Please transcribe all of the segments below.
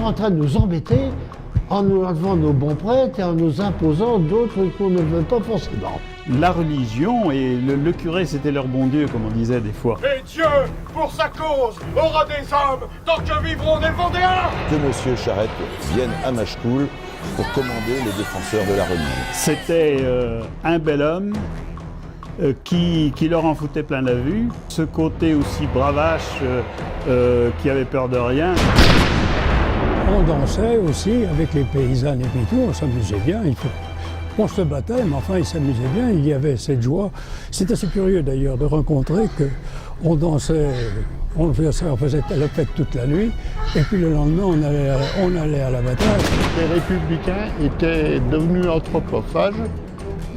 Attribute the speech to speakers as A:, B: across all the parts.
A: en train de nous embêter en nous enlevant nos bons prêtres et en nous imposant d'autres qu'on ne veut pas forcément.
B: La religion et le curé, c'était leur bon Dieu, comme on disait des fois.
C: Et Dieu, pour sa cause, aura des hommes tant que vivront des Vendéens.
D: Que M. Charette vienne à Machecoul pour commander les défenseurs de la religion.
B: C'était un bel homme qui leur en foutait plein la vue. Ce côté aussi bravache qui avait peur de rien.
E: On dansait aussi avec les paysannes et puis tout, on s'amusait bien. On se battait, mais enfin, ils s'amusaient bien, il y avait cette joie. C'est assez curieux d'ailleurs de rencontrer qu'on dansait, on faisait la fête toute la nuit, et puis le lendemain, on allait à la bataille.
A: Les républicains étaient devenus anthropophages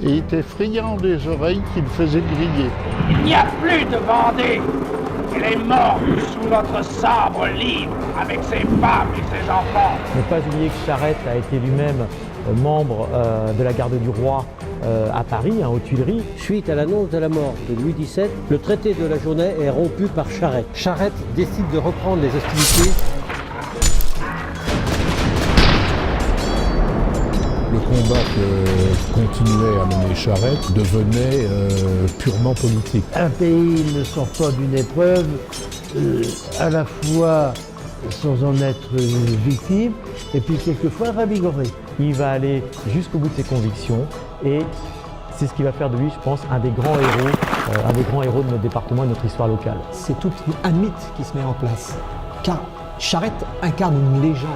A: et étaient friands des oreilles qu'ils faisaient griller.
F: Il n'y a plus de Vendée. Elle est morte sous notre sabre libre, avec ses femmes et ses enfants.
G: Ne pas oublier que Charette a été lui-même membre de la garde du roi à Paris, aux Tuileries.
H: Suite à l'annonce de la mort de Louis XVII, le traité de la Journée est rompu par Charette. Charette décide de reprendre les hostilités.
I: Le combat que continuait à mener Charette devenait purement politique.
A: Un pays ne sort pas d'une épreuve à la fois sans en être victime et puis quelquefois ravigoré.
G: Il va aller jusqu'au bout de ses convictions et c'est ce qui va faire de lui, je pense, un des grands héros de notre département et de notre histoire locale.
J: C'est tout un mythe qui se met en place, car Charette incarne une légende.